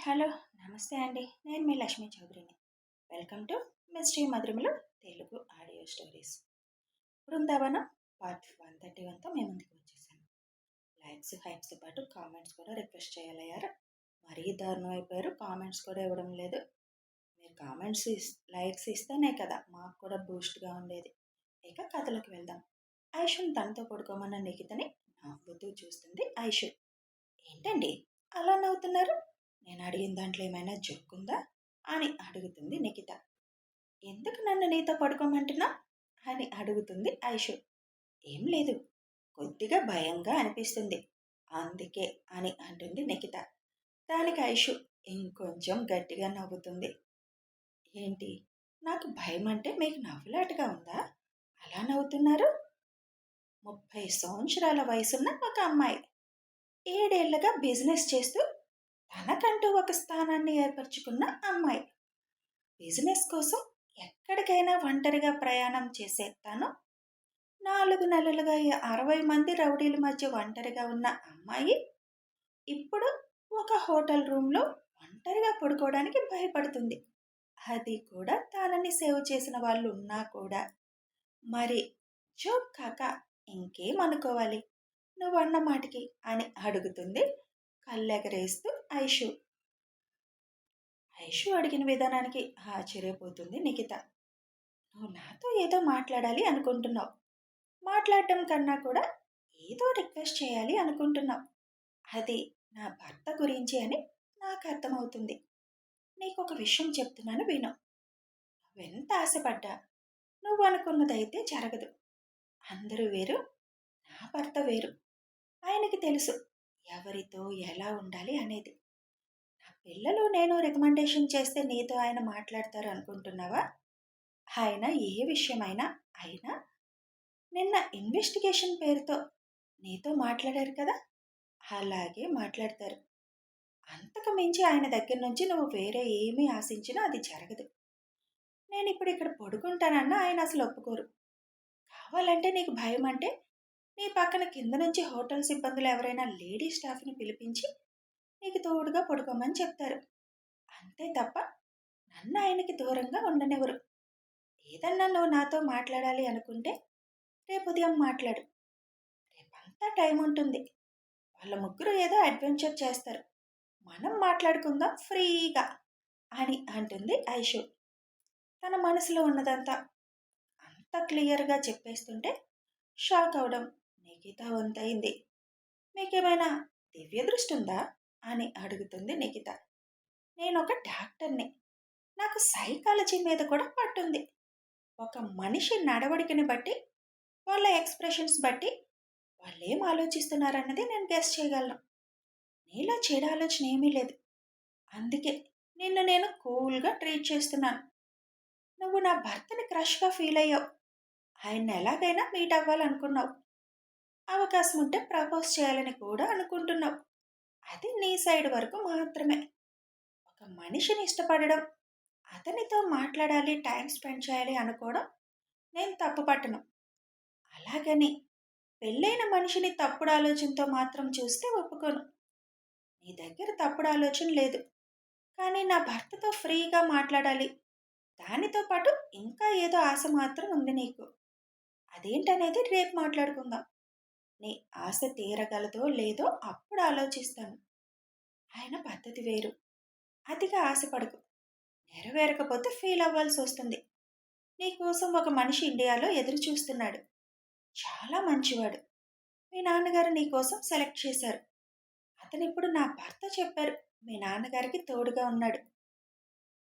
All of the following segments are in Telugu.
హలో! నమస్తే అండి. నేను మీ లక్ష్మీ చౌదరిని. వెల్కమ్ టు మిస్టరీ మధురిమలు Telugu audio stories. Brindavanam part 131తో మేము ముందుకు వచ్చేసాను. లైక్స్, హైప్స్తో పాటు కామెంట్స్ కూడా రిక్వెస్ట్ చేయాలయ్యారు. మరీ దారుణం అయిపోయారు. కామెంట్స్ కూడా ఇవ్వడం లేదు. మీరు కామెంట్స్ లైక్స్ ఇస్తేనే కదా మాకు కూడా బూస్ట్గా ఉండేది. ఇక కథలోకి వెళ్దాం. ఐషుని తనతో పడుకోమన్న నిఖితని నవ్వుతూ చూస్తుంది ఐషు. ఏంటండి అలా నవ్వుతున్నారు? నేను అడిగిన దాంట్లో ఏమైనా జోకుందా అని అడుగుతుంది నిఖిత. ఎందుకు నన్ను నీతో పడుకోమంటున్నా అని అడుగుతుంది ఐషు. ఏం లేదు, కొద్దిగా భయంగా అనిపిస్తుంది అందుకే అని అంటుంది నిఖిత. దానికి ఐషు ఇంకొంచెం గట్టిగా నవ్వుతుంది. ఏంటి, నాకు భయం అంటే మీకు నవ్వులాటగా ఉందా? అలా నవ్వుతున్నారు? 30 సంవత్సరాల వయసున్న ఒక అమ్మాయి 7 ఏళ్లుగా బిజినెస్ చేస్తూ తనకంటూ ఒక స్థానాన్ని ఏర్పరచుకున్న అమ్మాయి. బిజినెస్ కోసం ఎక్కడికైనా ఒంటరిగా ప్రయాణం చేసే తను 4 నెలలుగా 60 మంది రౌడీల మధ్య ఒంటరిగా ఉన్న అమ్మాయి ఇప్పుడు ఒక హోటల్ రూమ్లో ఒంటరిగా పడుకోవడానికి భయపడుతుంది. అది కూడా తనని సేవ్ చేసిన వాళ్ళు ఉన్నా కూడా. మరి జోక్ కాక ఇంకేం అనుకోవాలి నువ్వన్న మాటకి అని అడుగుతుంది కళ్ళెగరేస్తూ ఐషు. ఐషు అడిగిన విధానానికి ఆశ్చర్యపోతుంది నిఖిత. నువ్వు నాతో ఏదో మాట్లాడాలి అనుకుంటున్నావు. మాట్లాడటం కన్నా కూడా ఏదో రిక్వెస్ట్ చేయాలి అనుకుంటున్నావు. అది నా భర్త గురించి అని నాకు అర్థమవుతుంది. నీకు ఒక విషయం చెప్తున్నాను విను. నువ్వెంత ఆశపడ్డా నువ్వు అనుకున్నదైతే జరగదు. అందరూ వేరు, నా భర్త వేరు. ఆయనకి తెలుసు ఎవరితో ఎలా ఉండాలి అనేది. నా పిల్లలు నేను రికమెండేషన్ చేస్తే నీతో ఆయన మాట్లాడతారు అనుకుంటున్నావా? ఆయన ఏ విషయమైనా అయినా నిన్న ఇన్వెస్టిగేషన్ పేరుతో నీతో మాట్లాడారు కదా, అలాగే మాట్లాడతారు. అంతకు మించి ఆయన దగ్గర నుంచి నువ్వు వేరే ఏమీ ఆశించినా అది జరగదు. నేను ఇప్పుడు ఇక్కడ పడుకుంటానన్నా ఆయన అసలు ఒప్పుకోరు. కావాలంటే నీకు భయం అంటే నీ పక్కన కింద నుంచి హోటల్ సిబ్బందులు ఎవరైనా లేడీ స్టాఫ్ని పిలిపించి నీకు తోడుగా పడుకోమని చెప్తారు. అంతే తప్ప నన్ను ఆయనకి దూరంగా ఉండనివ్వరు. ఏదన్నా నువ్వు నాతో మాట్లాడాలి అనుకుంటే రేపు ఉదయం మాట్లాడు. రేపంతా టైం ఉంటుంది. వాళ్ళ ముగ్గురు ఏదో అడ్వెంచర్ చేస్తారు. మనం మాట్లాడుకుందాం ఫ్రీగా అని అంటుంది ఐషు. తన మనసులో ఉన్నదంతా అంత క్లియర్గా చెప్పేస్తుంటే షాక్ అవడం నిఖిత వంతైంది. మీకేమైనా దివ్య దృష్టి ఉందా అని అడుగుతుంది నిఖిత. నేను ఒక డాక్టర్ని. నాకు సైకాలజీ మీద కూడా పట్టుంది. ఒక మనిషి నడవడికని బట్టి, వాళ్ళ ఎక్స్ప్రెషన్స్ బట్టి వాళ్ళు ఏం ఆలోచిస్తున్నారన్నది నేను గెస్ చేయగలను. నీలో చెడు ఆలోచన ఏమీ లేదు. అందుకే నిన్ను నేను కూల్గా ట్రీట్ చేస్తున్నాను. నువ్వు నా భర్తని క్రష్గా ఫీల్ అయ్యావు. ఆయన్ని ఎలాగైనా మీట్ అవ్వాలనుకున్నావు. అవకాశం ఉంటే ప్రపోజ్ చేయాలని కూడా అనుకుంటున్నావు. అది నీ సైడ్ వరకు మాత్రమే. ఒక మనిషిని ఇష్టపడడం, అతనితో మాట్లాడాలి, టైం స్పెండ్ చేయాలి అనుకోవడం నేను తప్పు పట్టను. అలాగని పెళ్ళైన మనిషిని తప్పుడు ఆలోచనతో మాత్రం చూస్తే ఒప్పుకోను. నీ దగ్గర తప్పుడు ఆలోచన లేదు. కానీ నా భర్తతో ఫ్రీగా మాట్లాడాలి, దానితో పాటు ఇంకా ఏదో ఆశ మాత్రం ఉంది నీకు. అదేంటనేది రేపు మాట్లాడుకుందాం. నీ ఆశ తీరగలదో లేదో అప్పుడు ఆలోచిస్తాను. ఆయన పద్ధతి వేరు. అతిగా ఆశపడకు. నెరవేరకపోతే ఫీల్ అవ్వాల్సి వస్తుంది. నీకోసం ఒక మనిషి ఇండియాలో ఎదురు చూస్తున్నాడు. చాలా మంచివాడు. మీ నాన్నగారు నీకోసం సెలెక్ట్ చేశారు. అతను ఇప్పుడు నా భర్త చెప్పారు మీ నాన్నగారికి తోడుగా ఉన్నాడు.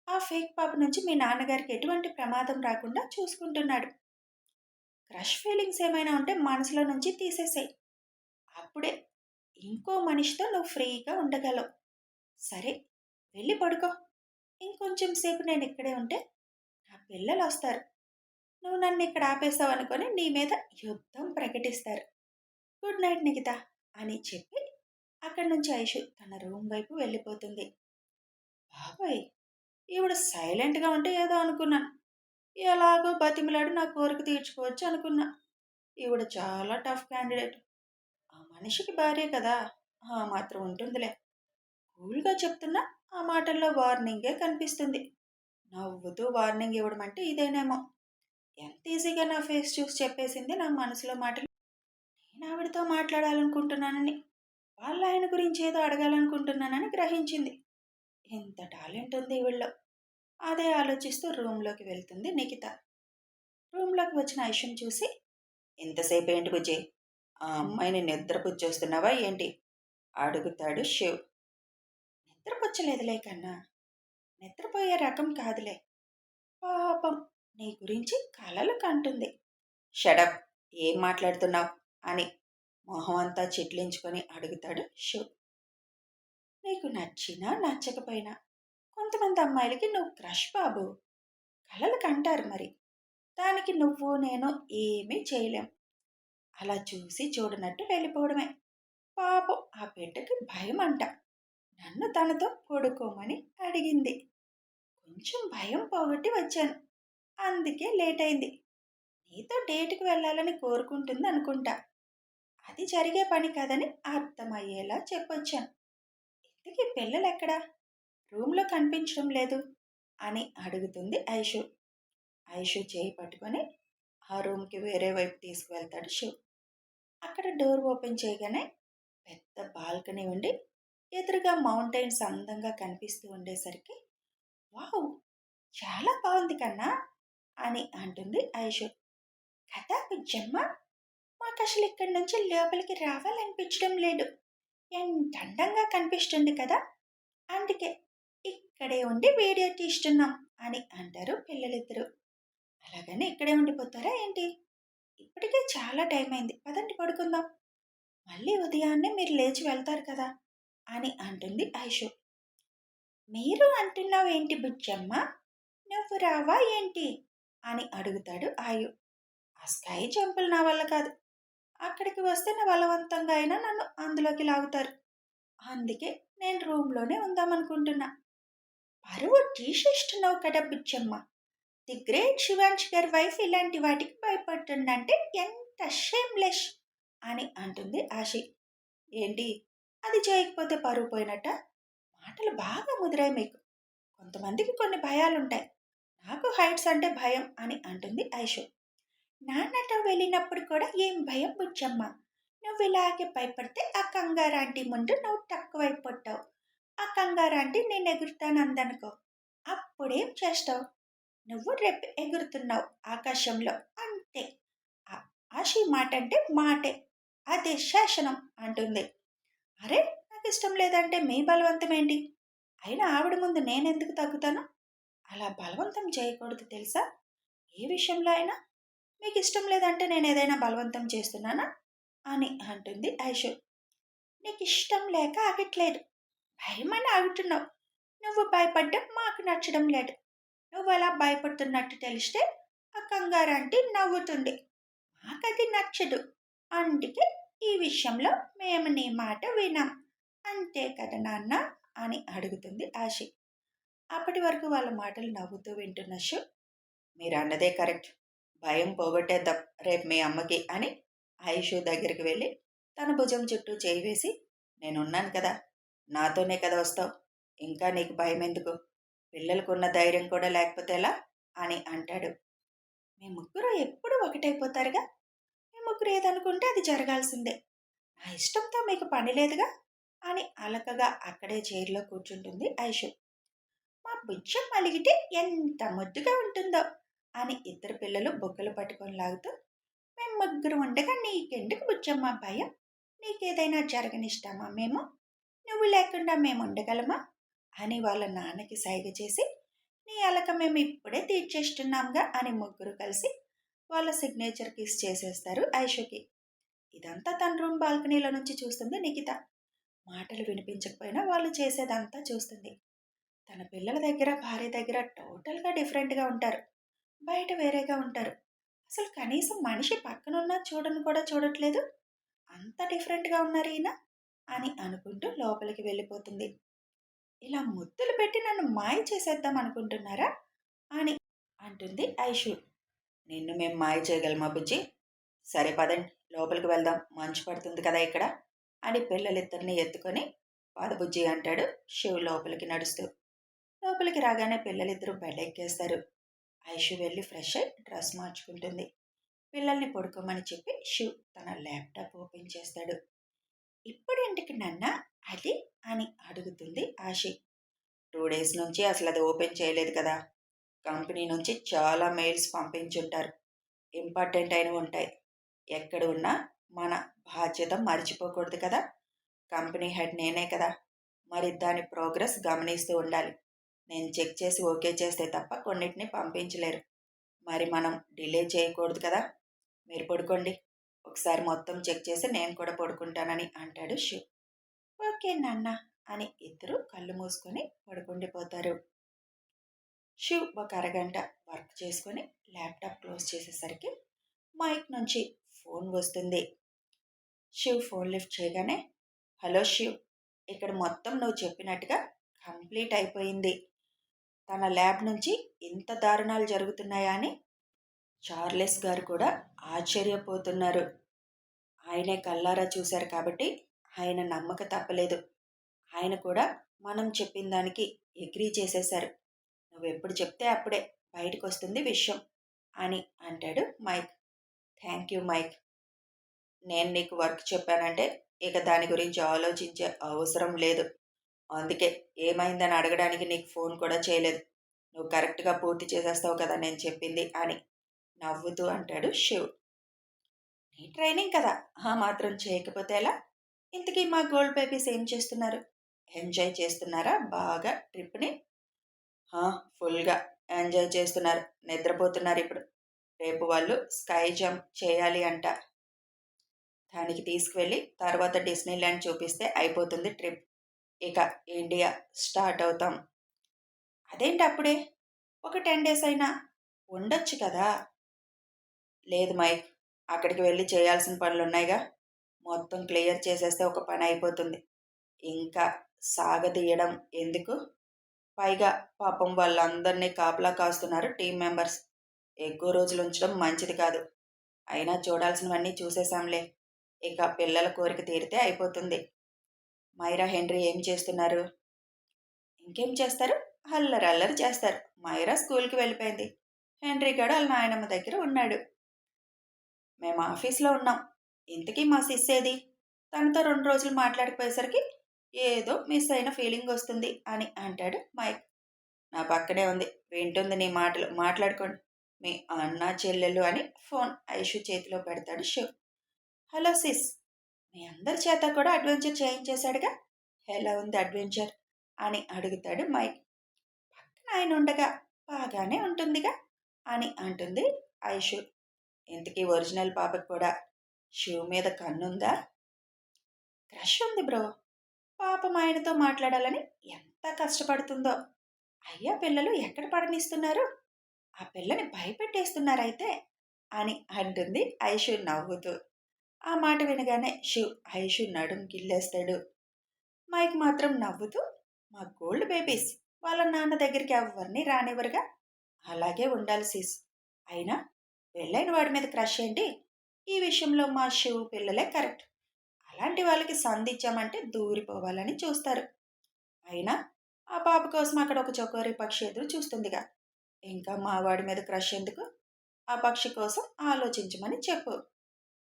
ఆ ఫేక్ పాప నుంచి మీ నాన్నగారికి ఎటువంటి ప్రమాదం రాకుండా చూసుకుంటున్నాడు. క్రష్ ఫీలింగ్స్ ఏమైనా ఉంటే మనసులో నుంచి తీసేసాయి. అప్పుడే ఇంకో మనిషితో నువ్వు ఫ్రీగా ఉండగలవు. సరే, వెళ్ళి పడుకో. ఇంకొంచెం సేపు నేను ఇక్కడే ఉంటే నా పిల్లలు వస్తారు. నువ్వు నన్ను ఇక్కడ ఆపేసావు అనుకొని నీ మీద యుద్ధం ప్రకటిస్తారు. గుడ్ నైట్ నిఖిత అని చెప్పి అక్కడి నుంచి ఐషు తన రూమ్ వైపు వెళ్ళిపోతుంది. బాబాయ్, ఈవిడ సైలెంట్గా ఉంటే ఏదో అనుకున్నాను. ఎలాగో బతిమిలాడు నా కోరిక తీర్చుకోవచ్చు అనుకున్నా. ఈవిడ చాలా టఫ్ క్యాండిడేట్. ఆ మనిషికి భార్య కదా, ఆ మాత్రం ఉంటుందిలే. కూల్గా చెప్తున్నా ఆ మాటల్లో వార్నింగే కనిపిస్తుంది. నవ్వుతూ వార్నింగ్ ఇవ్వడం అంటే ఇదేనేమో. ఎంత ఈజీగా నా ఫేస్ చూసి చెప్పేసింది నా మనసులో మాటలు. నేను ఆవిడతో మాట్లాడాలనుకుంటున్నానని, వాళ్ళ ఆయన గురించి ఏదో అడగాలనుకుంటున్నానని గ్రహించింది. ఎంత టాలెంట్ ఉంది వీళ్ళో. అదే ఆలోచిస్తూ రూమ్లోకి వెళ్తుంది నిఖిత. రూమ్లోకి వచ్చిన ఐషుని చూసి, ఎంతసేపు ఏంటి బుజ్జి, ఆ అమ్మాయిని నిద్రపుచ్చేస్తున్నావా ఏంటి అడుగుతాడు శివ్. నిద్రపుచ్చలేదులే కన్నా, నిద్రపోయే రకం కాదులే. పాపం నీ గురించి కలలు కంటుంది. షడప్, ఏం మాట్లాడుతున్నావు అని మొహం అంతా చిట్లించుకొని అడుగుతాడు శివ్. నీకు నచ్చినా నచ్చకపోయినా కొంతమంది అమ్మాయిలకి నువ్వు క్రష్ బాబు. కలలు కంటారు మరి. దానికి నువ్వు నేను ఏమీ చేయలేం. అలా చూసి చూడనట్టు వెళ్ళిపోవడమే. పాపం ఆ బిడ్డకి భయం అంట. నన్ను తనతో పడుకోమని అడిగింది. కొంచెం భయం పోగొట్టి వచ్చాను. అందుకే లేట్ అయింది. నీతో డేట్కి వెళ్ళాలని కోరుకుంటుంది అనుకుంటా. అది జరిగే పని కాదని అర్థమయ్యేలా చెప్పొచ్చాను. ఇంతకీ పిల్లలెక్కడా? రూమ్లో కనిపించడం లేదు అని అడుగుతుంది ఐషు. ఐషు చేయి పట్టుకొని ఆ రూమ్కి వేరే వైపు తీసుకువెళ్తాడు శివ్. అక్కడ డోర్ ఓపెన్ చేయగానే పెద్ద బాల్కనీ ఉండి ఎదురుగా మౌంటైన్స్ అందంగా కనిపిస్తూ ఉండేసరికి, వావ్, చాలా బాగుంది కన్నా అని అంటుంది ఐషు. కదా బుజ్జమ్మ, మాకు అసలు ఇక్కడి నుంచి లోపలికి రావాలనిపించడం లేదు. ఎంత అందంగా కనిపిస్తుంది కదా, అందుకే ఇక్కడే ఉండి వీడియో తీస్తున్నాం అని అంటారు పిల్లలిద్దరూ. అలాగని ఇక్కడే ఉండిపోతారా ఏంటి? ఇప్పటికే చాలా టైం అయింది, పదండి పడుకుందాం. మళ్ళీ ఉదయాన్నే మీరు లేచి వెళ్తారు కదా అని అంటుంది ఐషు. మీరు అంటున్నావేంటి బుజ్జమ్మ, నువ్వు రావా ఏంటి అని అడుగుతాడు ఆయు. ఆ స్కై జంపులు నా వల్ల కాదు. అక్కడికి వస్తే నా బలవంతంగా అయినా నన్ను అందులోకి లాగుతారు. అందుకే నేను రూమ్లోనే ఉందామనుకుంటున్నా. పరువు తీసేస్తున్నావు కదా బుజ్జమ్మ. ది గ్రేట్ శివాంష్ గారి వైఫ్ ఇలాంటి వాటికి భయపడుతుందంటే ఎంత షేమ్లెస్ అని అంటుంది ఆశి. ఏంటి, అది చేయకపోతే పరువు పోయినట్ట? మాటలు బాగా ముదిరాయి మీకు. కొంతమందికి కొన్ని భయాలుంటాయి. నాకు హైట్స్ అంటే భయం అని అంటుంది ఐషు. నాన్నతో వెళ్ళినప్పుడు కూడా ఏం భయం బుజ్జమ్మ. నువ్వు ఇలాగే భయపడితే ఆ కంగారాంటీ ముందు నువ్వు తక్కువైపోతావు. ఆ కంగారాంటీ నేను ఎగురుతానందనుకో, అప్పుడేం చేస్తావు? నువ్వు రేపు ఎగురుతున్నావు ఆకాశంలో అంతే. ఆశి మాట అంటే మాటే, అదే శాసనం అంటుంది. అరే, నాకు ఇష్టం లేదంటే మీ బలవంతం ఏంటి? అయినా ఆవిడ ముందు నేనెందుకు తగ్గుతాను? అలా బలవంతం చేయకూడదు తెలుసా? ఏ విషయంలో అయినా. మీకు ఇష్టం లేదంటే నేను ఏదైనా బలవంతం చేస్తున్నానా అని అంటుంది ఐషు. నీకు ఇష్టం లేక ఆగట్లేదు, భయమని ఆగుతున్నావు. నువ్వు భయపడ్డం మాకు నచ్చడం లేదు. నువ్వు అలా భయపడుతున్నట్టు తెలిస్తే ఆ కంగారంటే నవ్వుతుంది. మాకది నచ్చదు. అందుకే ఈ విషయంలో మేము నీ మాట వినాం. అంతే కదా నాన్న అని అడుగుతుంది ఆశి. అప్పటి వరకు వాళ్ళ మాటలు నవ్వుతూ వింటున్న షు, మీరు అన్నదే కరెక్ట్, భయం పోగొట్టేద్దాం రేపు మీ అమ్మకి అని ఐషు దగ్గరికి వెళ్ళి తన భుజం చుట్టూ చేయి వేసి, నేనున్నాను కదా, నాతోనే కదా వస్తావు, ఇంకా నీకు భయం ఎందుకు, పిల్లలకున్న ధైర్యం కూడా లేకపోతే ఎలా అని అంటాడు. మీ ముగ్గురు ఎప్పుడు ఒకటైపోతారుగా. మీ ముగ్గురు ఏదనుకుంటే అది జరగాల్సిందే. నా ఇష్టంతో మీకు పని లేదుగా అని అలకగా అక్కడే చైర్లో కూర్చుంటుంది ఐషు. మా బుజ్జం అలిగితే ఎంత ముద్దుగా ఉంటుందో అని ఇద్దరు పిల్లలు బొగ్గలు పట్టుకొని లాగుతూ, మేము ముగ్గురు ఉండగా నీకెందుకు బుజ్జమ్మ భయం? నీకేదైనా జరగనిస్తామా మేము? నువ్వు లేకుండా మేము ఉండగలమా అని వాళ్ళ నాన్నకి సైగ చేసి, నీ అలక మేము ఇప్పుడే తీర్చేస్తున్నాంగా అని ముగ్గురు కలిసి వాళ్ళ సిగ్నేచర్ కిస్ చేసేస్తారు ఐషుకి. ఇదంతా తన రూమ్ బాల్కనీలో నుంచి చూస్తుంది నిఖిత. మాటలు వినిపించకపోయినా వాళ్ళు చేసేదంతా చూస్తుంది. తన పిల్లల దగ్గర భార్య దగ్గర టోటల్గా డిఫరెంట్గా ఉంటారు. బయట వేరేగా ఉంటారు. అసలు కనీసం మనిషి పక్కనున్నా చూడను కూడా చూడట్లేదు. అంత డిఫరెంట్గా ఉన్నారు ఈయన అని అనుకుంటూ లోపలికి వెళ్ళిపోతుంది. ఇలా ముద్దులు పెట్టి నన్ను మాయ చేసేద్దాం అనుకుంటున్నారా అని అంటుంది ఐషు. నిన్ను మేము మాయ చేయగలమా బుజ్జి? సరే పదండి లోపలికి వెళ్దాం, మంచు పడుతుంది కదా ఇక్కడ అని పిల్లలిద్దరిని ఎత్తుకొని పాదబుజ్జి అంటాడు శివ్ లోపలికి నడుస్తూ. లోపలికి రాగానే పిల్లలిద్దరూ బెడ్ ఎక్కేస్తారు. ఐషు వెళ్ళి ఫ్రెష్ అయి డ్రెస్ మార్చుకుంటుంది. పిల్లల్ని పడుకోమని చెప్పి శివ్ తన ల్యాప్టాప్ ఓపెన్ చేస్తాడు. ఇప్పుడేంటికి నాన్న అది అని అడుగుతుంది ఆషి. 2 డేస్ నుంచి అసలు అది ఓపెన్ చేయలేదు కదా. కంపెనీ నుంచి చాలా మెయిల్స్ పంపించుంటారు. ఇంపార్టెంట్ అయినవి ఉంటాయి. ఎక్కడ ఉన్నా మన బాధ్యత మర్చిపోకూడదు కదా. కంపెనీ హెడ్ నేనే కదా. మరి దాని ప్రోగ్రెస్ గమనిస్తూ ఉండాలి. నేను చెక్ చేసి ఓకే చేస్తే తప్ప కొన్నిటిని పంపించలేరు. మరి మనం డిలే చేయకూడదు కదా. మీరు పడుకోండి. ఒకసారి మొత్తం చెక్ చేసి నేను కూడా పడుకుంటానని అంటాడు శివ్. ఓకే నాన్న అని ఇద్దరు కళ్ళు మూసుకొని పడుకుండిపోతారు. శివ్ ఒక అరగంట వర్క్ చేసుకొని ల్యాప్టాప్ క్లోజ్ చేసేసరికి మైక్ నుంచి ఫోన్ వస్తుంది. శివ్ ఫోన్ లిఫ్ట్ చేయగానే, హలో శివ్, ఇక్కడ మొత్తం నువ్వు చెప్పినట్టుగా కంప్లీట్ అయిపోయింది. తన ల్యాబ్ నుంచి ఇంత దారుణాలు జరుగుతున్నాయా అని చార్లెస్ గారు కూడా ఆశ్చర్యపోతున్నారు. ఆయనే కల్లారా చూశారు కాబట్టి ఆయన నమ్మక తప్పలేదు. ఆయన కూడా మనం చెప్పిన దానికి అగ్రీ చేసేశారు. నువ్వెప్పుడు చెప్తే అప్పుడే బయటకు వస్తుంది విషయం అని అంటాడు మైక్. Thank you mic. నేను నీకు వర్క్ చెప్పానంటే ఇక దాని గురించి ఆలోచించే అవసరం లేదు. అందుకే ఏమైందని అడగడానికి నీకు ఫోన్ కూడా చేయలేదు. నువ్వు కరెక్ట్గా పూర్తి చేసేస్తావు కదా నేను చెప్పింది అని నవ్వుతూ అంటాడు శివ్. నీ ట్రైనింగ్ కదా, ఆ మాత్రం చేయకపోతే ఎలా? ఇంతకీ మా గోల్డ్ బేబీస్ ఏం చేస్తున్నారు? ఎంజాయ్ చేస్తున్నారా బాగా ట్రిప్ని? ఫుల్గా ఎంజాయ్ చేస్తున్నారు. నిద్రపోతున్నారు ఇప్పుడు. రేపు వాళ్ళు స్కై జంప్ చేయాలి అంట. దానికి తీసుకువెళ్ళి తర్వాత డిస్నీ ల్యాండ్ చూపిస్తే అయిపోతుంది ట్రిప్. ఇక ఇండియా స్టార్ట్ అవుతాం. అదేంటి అప్పుడే? ఒక 10 days అయినా ఉండొచ్చు కదా. లేదు మైక్, అక్కడికి వెళ్ళి చేయాల్సిన పనులు ఉన్నాయిగా. మొత్తం క్లియర్ చేసేస్తే ఒక పని అయిపోతుంది. ఇంకా సాగదీయడం ఎందుకు? పైగా పాపం వాళ్ళందరినీ కాపలా కాస్తున్నారు టీం మెంబర్స్. ఎక్కువ రోజులు ఉంచడం మంచిది కాదు. అయినా చూడాల్సినవన్నీ చూసేశాంలే. ఇక పిల్లల కోరిక తీరితే అయిపోతుంది. మైరా హెన్రీ ఏం చేస్తున్నారు? ఇంకేం చేస్తారు? అల్లరి అల్లరి చేస్తారు. మైరా స్కూల్కి వెళ్ళిపోయింది. హెన్రీ గడు వాళ్ళ నాయనమ్మ దగ్గర ఉన్నాడు. మేము ఆఫీస్లో ఉన్నాం. ఇంతకీ మా సిస్ ఏది? తనతో 2 రోజులు మాట్లాడకపోయేసరికి ఏదో మిస్ అయిన ఫీలింగ్ వస్తుంది అని అంటాడు మైక్. నా పక్కనే ఉంది, వింటుంది నీ మాటలు, మాట్లాడుకోండి మీ అన్న చెల్లెలు అని ఫోన్ ఐషు చేతిలో పెడతాడు శివ్. హలో సిస్, మీ అందరి చేత కూడా అడ్వెంచర్ చేయించేశాడుగా. ఎలా ఉంది అడ్వెంచర్ అని అడుగుతాడు మైక్. పక్కన ఆయన ఉండగా బాగానే ఉంటుందిగా అని అంటుంది ఐషు. ఇంతకీ ఒరిజినల్ పాపకు కూడా శివ్ మీద కన్నుందా? క్రష్ ఉంది బ్రో. పాపం ఆయనతో మాట్లాడాలని ఎంత కష్టపడుతుందో. అయ్యా పిల్లలు ఎక్కడ పడనిస్తున్నారు? ఆ పిల్లని భయపెట్టేస్తున్నారైతే అని అంటుంది ఐషు నవ్వుతూ. ఆ మాట వినగానే శివ్ ఐషు నడుం గిల్లేస్తాడు. మైక్ మాత్రం నవ్వుతూ, మా గోల్డ్ బేబీస్ వాళ్ళ నాన్న దగ్గరికి ఎవరిని రానివ్వరుగా. అలాగే ఉండాలి సిస్. అయినా పెళ్ళైన వాడి మీద క్రష్ ఏంటి? ఈ విషయంలో మా శివ్ పిల్లలే కరెక్ట్. అలాంటి వాళ్ళకి సంధించామంటే దూరిపోవాలని చూస్తారు. అయినా ఆ పాప కోసం అక్కడ ఒక చకోరి పక్షి ఎదురు చూస్తుందిగా. ఇంకా మా వాడి మీద క్రష్ ఎందుకు? ఆ పక్షి కోసం ఆలోచించమని చెప్పు.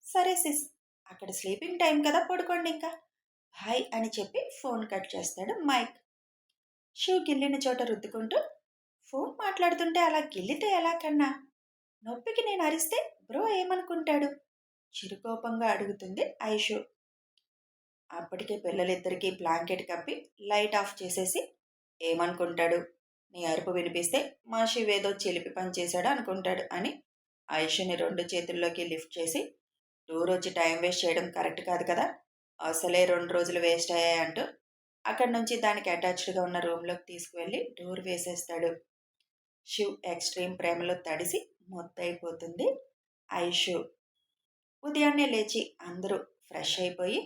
సరే సిస్, అక్కడ స్లీపింగ్ టైం కదా, పడుకోండి ఇంకా. హాయ్ అని చెప్పి ఫోన్ కట్ చేస్తాడు మైక్. షూ గిల్లిన చోట రుద్దుకుంటూ, ఫోన్ మాట్లాడుతుంటే అలా గిల్లితే ఎలా కన్నా? నొప్పికి నేను అరిస్తే బ్రో ఏమనుకుంటాడు? చిరుకోపంగా అడుగుతుంది ఐషు. అప్పటికే పిల్లలిద్దరికీ బ్లాంకెట్ కప్పి లైట్ ఆఫ్ చేసేసి, ఏమనుకుంటాడు? నీ అరుపు వినిపిస్తే మా శివ్ ఏదో చిలిపి పని చేశాడు అనుకుంటాడు అని ఐషుని 2 చేతుల్లోకి లిఫ్ట్ చేసి, టూర్ వచ్చి టైం వేస్ట్ చేయడం కరెక్ట్ కాదు కదా, అసలే 2 రోజులు వేస్ట్ అయ్యాయంటూ అక్కడి నుంచి దానికి అటాచ్డ్గా ఉన్న రూమ్లోకి తీసుకువెళ్ళి డోర్ వేసేస్తాడు. శివ్ ఎక్స్ట్రీమ్ ప్రేమలో తడిసి మొత్తైపోతుంది ఐషు. ఉదయాన్నే లేచి అందరూ ఫ్రెష్ అయిపోయి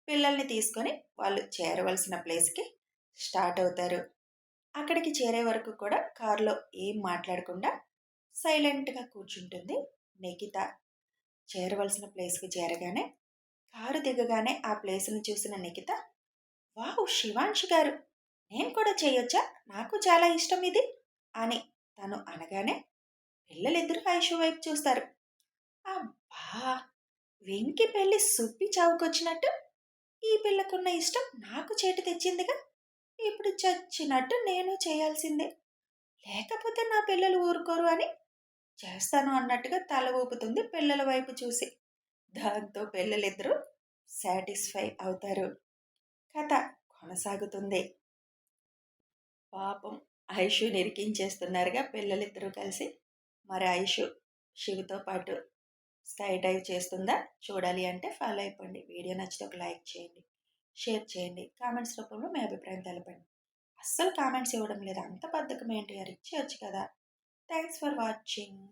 పిల్లల్ని తీసుకొని వాళ్ళు చేరవలసిన ప్లేస్కి స్టార్ట్ అవుతారు. అక్కడికి చేరే వరకు కూడా కారులో ఏం మాట్లాడకుండా సైలెంట్గా కూర్చుంటుంది నిఖిత. చేరవలసిన ప్లేస్కి చేరగానే కారు దిగగానే ఆ ప్లేస్ని చూసిన నిఖిత, వావ్! శివాంష్ గారు, నేను కూడా చేయొచ్చా? నాకు చాలా ఇష్టం ఇది అని తను అనగానే పిల్లలిద్దరూ ఐషు వైపు చూస్తారు. అబ్బా! వెంకి పెళ్లి సుబ్బి చావుకొచ్చినట్టు ఈ పిల్లకున్న ఇష్టం నాకు చేటు తెచ్చిందిగా. ఇప్పుడు చచ్చినట్టు నేను చేయాల్సిందే. లేకపోతే నా పిల్లలు ఊరుకోరు అని చేస్తాను అన్నట్టుగా తల ఊపుతుంది పిల్లల వైపు చూసి. దాంతో పిల్లలిద్దరూ సాటిస్ఫై అవుతారు. కథ కొనసాగుతుంది. పాపం ఐషుని ఇరికించేస్తున్నారుగా పిల్లలిద్దరూ కలిసి. మరి ఐషు శివుతో పాటు స్కై డైవ్ చేస్తుందా? చూడాలి అంటే ఫాలో అయిపోండి. వీడియో నచ్చితే ఒక లైక్ చేయండి, షేర్ చేయండి, కామెంట్స్ రూపంలో మీ అభిప్రాయం తెలపండి. అస్సలు కామెంట్స్ ఇవ్వడం లేదు. అంత బద్ధకం ఏంటి? అది ఇచ్చేయొచ్చు కదా. Thanks for watching.